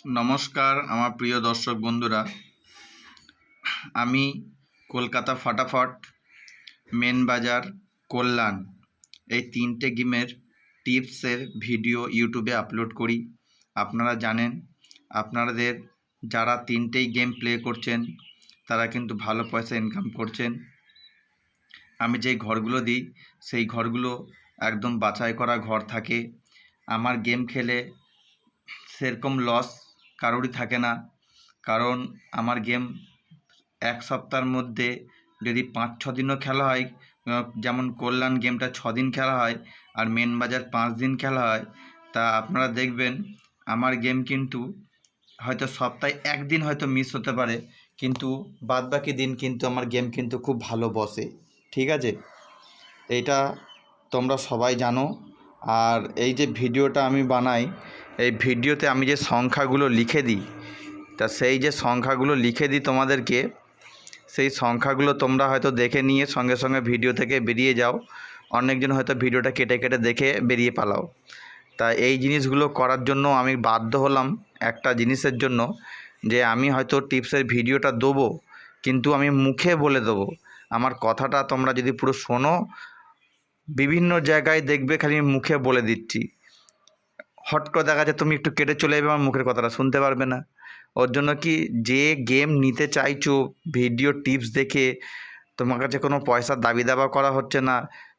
নমস্কার আমার প্রিয় দর্শক বন্ধুরা, আমি কলকাতা ফাটাফট, মেন বাজার, কল্যাণ এই তিনটে গেমের টিপসের ভিডিও ইউটিউবে আপলোড করি। আপনারা জানেন, আপনাদের যারা তিনটেই গেম প্লে করছেন তারা কিন্তু ভালো পয়সা ইনকাম করছেন। আমি যেই ঘরগুলো দিই সেই ঘরগুলো একদম বাছাই করা ঘর থাকে। আমার গেম খেলে সেরকম লস কারোরই থাকে না, কারণ আমার গেম এক সপ্তাহের মধ্যে যদি 5-6 দিনও খেলা হয়, যেমন কল্যাণ গেমটা 6 দিন খেলা হয় আর মেন বাজার 5 দিন খেলা হয়, তা আপনারা দেখবেন আমার গেম কিন্তু হয়তো সপ্তাহে একদিন হয়তো মিস হতে পারে, কিন্তু বাদবাকি দিন কিন্তু আমার গেম কিন্তু খুব ভালো বসে। ঠিক আছে, এইটা তোমরা সবাই জানো। আর এই যে ভিডিওটা আমি বানাই, এই ভিডিওতে আমি যে সংখ্যাগুলো লিখে দিই, তা সেই যে সংখ্যাগুলো লিখে দিই তোমাদেরকে, সেই সংখ্যাগুলো তোমরা হয়তো দেখে নিয়ে সঙ্গে সঙ্গে ভিডিও থেকে বেরিয়ে যাও। অনেকজন হয়তো ভিডিওটা কেটে কেটে দেখে বেরিয়ে পালাও। তা এই জিনিসগুলো করার জন্য আমি বাধ্য হলাম একটা জিনিসের জন্য, যে আমি হয়তো টিপসের ভিডিওটা দেবো, কিন্তু আমি মুখে বলে দেবো। আমার কথাটা তোমরা যদি পুরো শোনো, বিভিন্ন জায়গায় দেখবে খালি মুখে বলে দিচ্ছি। হট করে দেখা যায় তুমি একটু কেটে চলে যাবে, আমার মুখের কথাটা শুনতে পারবে না। ওর জন্য কি, যে গেম নিতে চাইছো ভিডিও টিপস দেখে, তোমার কাছে কোনো পয়সার দাবি দাবা করা হচ্ছে না,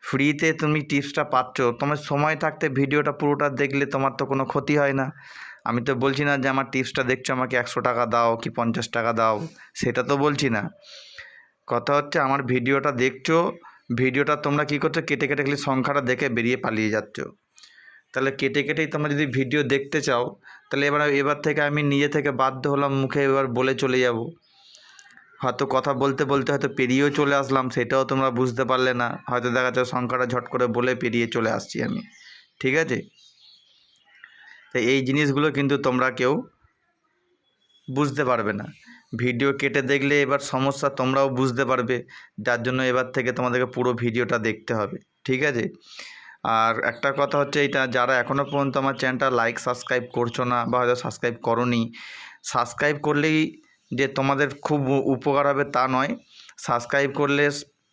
ফ্রিতে তুমি টিপসটা পাচ্ছ, তোমার সময় থাকতে ভিডিওটা পুরোটা দেখলে তোমার তো কোনো ক্ষতি হয় না। আমি তো বলছি না যে আমার টিপসটা দেখছো আমাকে 100 টাকা দাও কি 50 টাকা দাও, সেটা তো বলছি না। কথা হচ্ছে আমার ভিডিওটা দেখছো, ভিডিওটা তোমরা কী করছো, কেটে কেটে খালি সংখ্যাটা দেখে বেরিয়ে পালিয়ে যাচ্ছ। তাহলে কেটে কেটেই তোমরা যদি ভিডিও দেখতে চাও, তাহলে এবার থেকে আমি নিজে থেকে বাধ্য হলাম মুখে এবার বলে চলে যাব। হয়তো কথা বলতে বলতে হয়তো পেরিয়েও চলে আসলাম, সেটাও তোমরা বুঝতে পারলে না। হয়তো দেখা যাচ্ছে সংখ্যাটা ঝট করে বলে পেরিয়ে চলে আসছি আমি। ঠিক আছে, তো এই জিনিসগুলো কিন্তু তোমরা কেউ বুঝতে পারবে না। ভিডিও কেটে দেখলে এবার সমস্যা তোমরাও বুঝতে পারবে, যার জন্য এবার থেকে তোমাদেরকে পুরো ভিডিওটা দেখতে হবে। ঠিক আছে, আর একটা কথা হচ্ছে এইটা, যারা এখনও পর্যন্ত আমার চ্যানেলটা লাইক সাবস্ক্রাইব করছো না বা হয়তো সাবস্ক্রাইব করোনি, সাবস্ক্রাইব করলেই যে তোমাদের খুব উপকার হবে তা নয়। সাবস্ক্রাইব করলে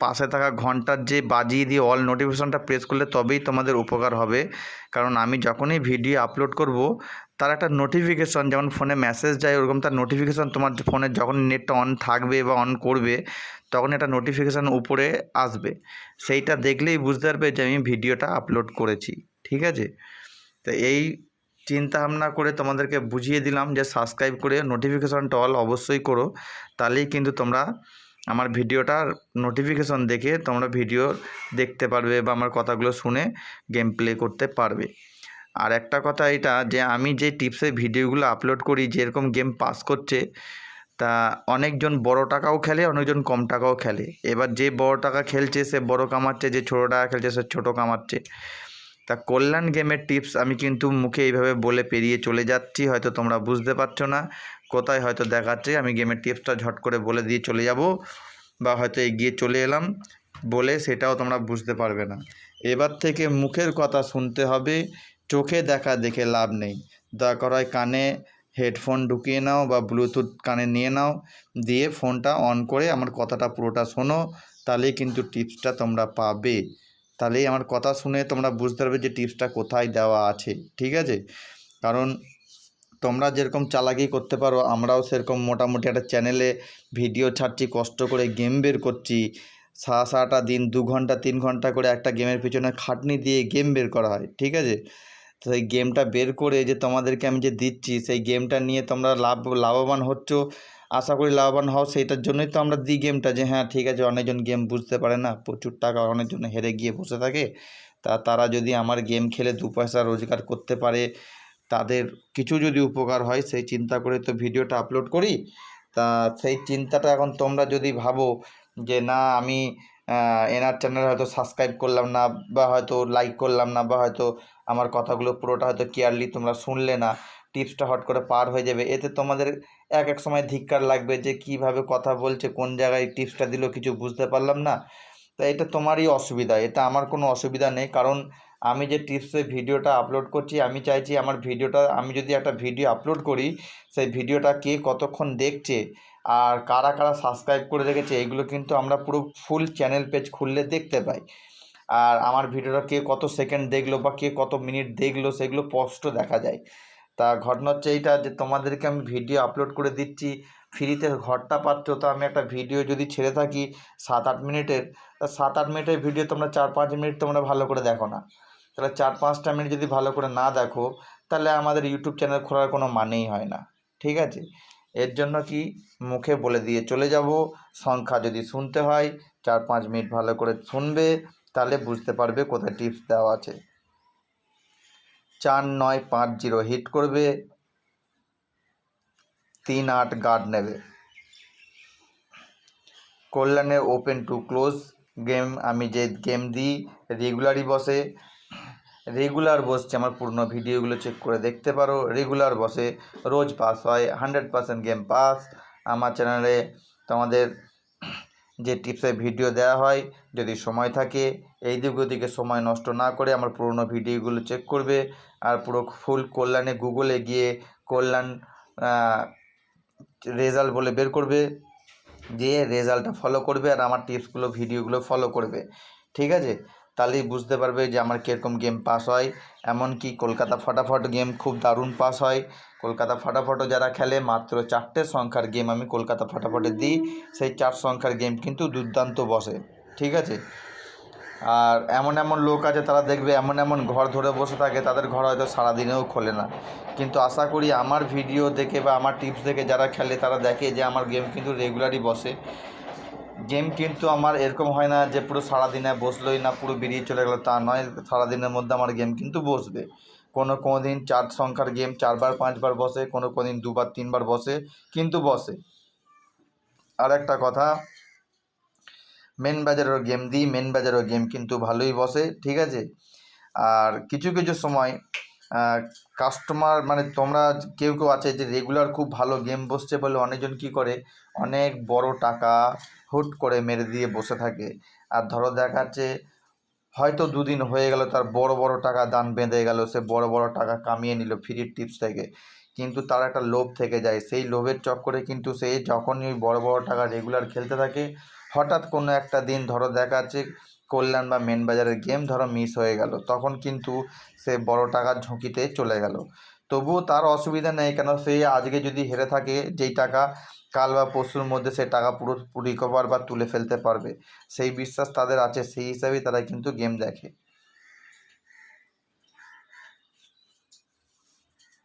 পাশে থাকা ঘন্টার যে বাজিয়ে দিয়ে অল নোটিফিকেশনটা প্রেস করলে তবেই তোমাদের উপকার হবে। কারণ আমি যখনই ভিডিও আপলোড করব, তার একটা নোটিফিকেশন, যেমন ফোনে মেসেজ যায় ওরকম তার নোটিফিকেশান তোমার ফোনে যখন নেটটা অন থাকবে বা অন করবে, তখন একটা নোটিফিকেশান উপরে আসবে। সেইটা দেখলেই বুঝতে পারবে যে আমি ভিডিওটা আপলোড করেছি। ঠিক আছে, তো এই চিন্তা ভাবনা করে তোমাদেরকে বুঝিয়ে দিলাম যে সাবস্ক্রাইব করে নোটিফিকেশানটা অল অবশ্যই করো, তাহলেই কিন্তু তোমরা আমার ভিডিওটার নোটিফিকেশন দেখে তোমরা ভিডিও দেখতে পারবে বা আমার কথাগুলো শুনে গেম প্লে করতে পারবে। আর একটা কথা এটা, যে আমি যে টিপসের ভিডিওগুলো আপলোড করি, যেরকম গেম পাস করছে, তা অনেকজন বড় টাকাও খেলে, অনেকজন কম টাকাও খেলে। এবার যে বড় টাকা খেলছে সে বড় কামাচ্ছে, যে ছোটো টাকা খেলছে সে ছোটো কামাচ্ছে। তা কল্যাণ গেমের টিপস আমি কিন্তু মুখে এইভাবে বলে পেরিয়ে চলে যাচ্ছি, হয়তো তোমরা বুঝতে পারছো না কোথায় হয়তো দেখাচ্ছে আমি গেমের টিপসটা ঝট করে বলে দিয়ে চলে যাব, বা হয়তো এগিয়ে চলে এলাম বলে, সেটাও তোমরা বুঝতে পারবে না। এবার থেকে মুখের কথা শুনতে হবে, চোখে দেখা দেখে লাভ নেই। দরকার হয় কানে হেডফোন ঢুকিয়ে নাও বা ব্লুটুথ কানে নিয়ে নাও, দিয়ে ফোনটা অন করে আমার কথাটা পুরোটা শোনো, তাহলেই কিন্তু টিপসটা তোমরা পাবে। তাহলেই আমার কথা শুনে তোমরা বুঝতে পারবে যে টিপসটা কোথায় দেওয়া আছে। ঠিক আছে, কারণ তোমরা যেরকম চালাকি করতে পারো, আমরাও সেরকম মোটামুটি একটা চ্যানেলে ভিডিও ছাড়ছি, কষ্ট করে গেম বের করছি। সারাটা দিন 2 ঘন্টা 3 ঘন্টা করে একটা গেমের পিছনে খাটনি দিয়ে গেম বের করা হয়। ঠিক আছে, তো সেই গেমটা বের করে যে তোমাদেরকে আমি যে দিচ্ছি, সেই গেমটা নিয়ে তোমরা লাভবান হচ্ছ, আশা করি লাভবান হও। সেইটার জন্যই তো আমরা দিই গেমটা, যে হ্যাঁ ঠিক আছে, অনেকজন গেম বুঝতে পারে না, প্রচুর টাকা অনেকজন হেরে গিয়ে বসে থাকে, তারা যদি আমার গেম খেলে 2 পয়সা রোজগার করতে পারে, তাদের কিছু যদি উপকার হয়, সেই চিন্তা করে তো ভিডিওটা আপলোড করি। তা সেই চিন্তাটা এখন তোমরা যদি ভাবো যে না, আমি এনার চ্যানেল হয়তো সাবস্ক্রাইব করলাম না, বা হয়তো লাইক করলাম না, বা হয়তো আমার কথাগুলো পুরোটা হয়তো কেয়ারলি তোমরা শুনলে না, টিপসটা হট করে পার হয়ে যাবে, এতে তোমাদের এক সময় ধিক্কার লাগবে যে কিভাবে কথা বলছে, কোন জায়গায় টিপসটা দিল কিছু বুঝতে পারলাম না। তা এটা তোমারই অসুবিধা, এটা আমার কোনো অসুবিধা নেই। কারণ আমি যে টিপসের ভিডিওটা আপলোড করছি, আমি চাইছি আমার ভিডিওটা, আমি যদি একটা ভিডিও আপলোড করি, সেই ভিডিওটা কে কতক্ষণ দেখছে আর কারা কারা সাবস্ক্রাইব করে রেখেছে, এগুলো কিন্তু আমরা পুরো ফুল চ্যানেল পেজ খুললে দেখতে পাই। আর আমার ভিডিওটা কে কত সেকেন্ড দেখলো বা কে কত মিনিট দেখলো সেগুলো স্পষ্ট দেখা যায়। তা ঘটনা হচ্ছে এইটা, যে তোমাদেরকে আমি ভিডিও আপলোড করে দিচ্ছি, ফ্রিতে ঘরটা পাচ্ছ। তো আমি একটা ভিডিও যদি ছেড়ে থাকি 7-8 মিনিটের, তা 7-8 মিনিটের ভিডিও তোমরা 4-5 মিনিট তোমরা ভালো করে দেখো না, তাহলে 4-5টা মিনিট যদি ভালো করে না দেখো, তাহলে আমাদের ইউটিউব চ্যানেল খোলার কোনো মানেই হয় না। ঠিক আছে, এর জন্য কি মুখে বলে দিয়ে চলে যাব, সংখ্যা যদি শুনতে হয় 4-5 মিনিট ভালো করে শুনবে, তাহলে বুঝতে পারবে কোথায় টিপস দেওয়া আছে। 4950 হিট করবে, 38 গার্ড নেবে। কল্যাণের ওপেন টু ক্লোজ গেম, আমি যে গেম দিই রেগুলারই বসে, রেগুলার বসছে, আমার পুরনো ভিডিওগুলো চেক করে দেখতে পারো, রেগুলার বসে, রোজ পাস হয়, 100% গেম পাস। আমার চ্যানেলে তোমাদের যে টিপসের ভিডিও দেওয়া হয়, যদি সময় থাকে এই দিক ওদিকে সময় নষ্ট না করে আমার পুরনো ভিডিওগুলো চেক করবে, আর পুরো ফুল কল্যাণে গুগলে গিয়ে কল্যাণ রেজাল্ট বলে বের করবে, দিয়ে রেজাল্টটা ফলো করবে আর আমার টিপসগুলো ভিডিওগুলো ফলো করবে। ঠিক আছে, তাহলেই বুঝতে পারবে যে আমার কীরকম গেম পাস হয়। এমনকি কলকাতা ফাটাফট গেম খুব দারুণ পাস হয়। কলকাতা ফাটাফটও যারা খেলে, মাত্র 4টে সংখ্যার গেম আমি কলকাতা ফাটাফটে দিই, সেই 4 সংখ্যার গেম কিন্তু দুর্দান্ত বসে। ঠিক আছে, আর এমন এমন লোক আছে তারা দেখবে এমন এমন ঘর ধরে বসে থাকে, তাদের ঘর হয়তো সারাদিনেও খোলে না, কিন্তু আশা করি আমার ভিডিও দেখে বা আমার টিপস দেখে যারা খেলে তারা দেখে যে আমার গেম কিন্তু রেগুলারই বসে। গেম কিন্তু আমার এরকম হয় না যে পুরো সারাদিনে বসলোই না, পুরো বেরিয়ে চলে গেলো, তা নয়। সারাদিনের মধ্যে আমার গেম কিন্তু বসবে। কোনো কোনো দিন 4 সংখ্যার গেম 4বার 5বার বসে, কোনো কোনো দিন 2বার 3বার বসে, কিন্তু বসে। আর একটা কথা, মেন বাজারেরও গেম দিই, মেন বাজারেরও গেম কিন্তু ভালোই বসে। ঠিক আছে, আর কিছু কিছু সময় কাস্টমার, মানে তোমরা কেউ কেউ আছে যে রেগুলার খুব ভালো গেম বসছে বলে অনেকজন কী করে, অনেক বড় টাকা হুট করে মেরে দিয়ে বসে থাকে। আর ধরো দেখাচ্ছে হয়তো 2 দিন হয়ে গেল, তার বড় বড় টাকা দান বেঁধে গেল, সে বড় বড় টাকা কামিয়ে নিল ফ্রির টিপস থেকে, কিন্তু তার একটা লোভ থেকে যায়। সেই লোভের চক্করে কিন্তু সে যখনই ওই বড় বড় টাকা রেগুলার খেলতে থাকে, হঠাৎ কোনো একটা দিন ধরো দেখাচ্ছে কল্যাণ বা মেন বাজারের গেম ধরো মিস হয়ে গেল, তখন কিন্তু সে বড় টাকার ঝুঁকিতে চলে গেল। তবুও তার অসুবিধা নেই, কেন সে আজকে যদি হেরে থাকে, যেই টাকা কাল বা পরশুর মধ্যে সে টাকা পুরো রিকভার বা তুলে ফেলতে পারবে, সেই বিশ্বাস তাদের আছে, সেই হিসাবেই তারা কিন্তু গেম দেখে।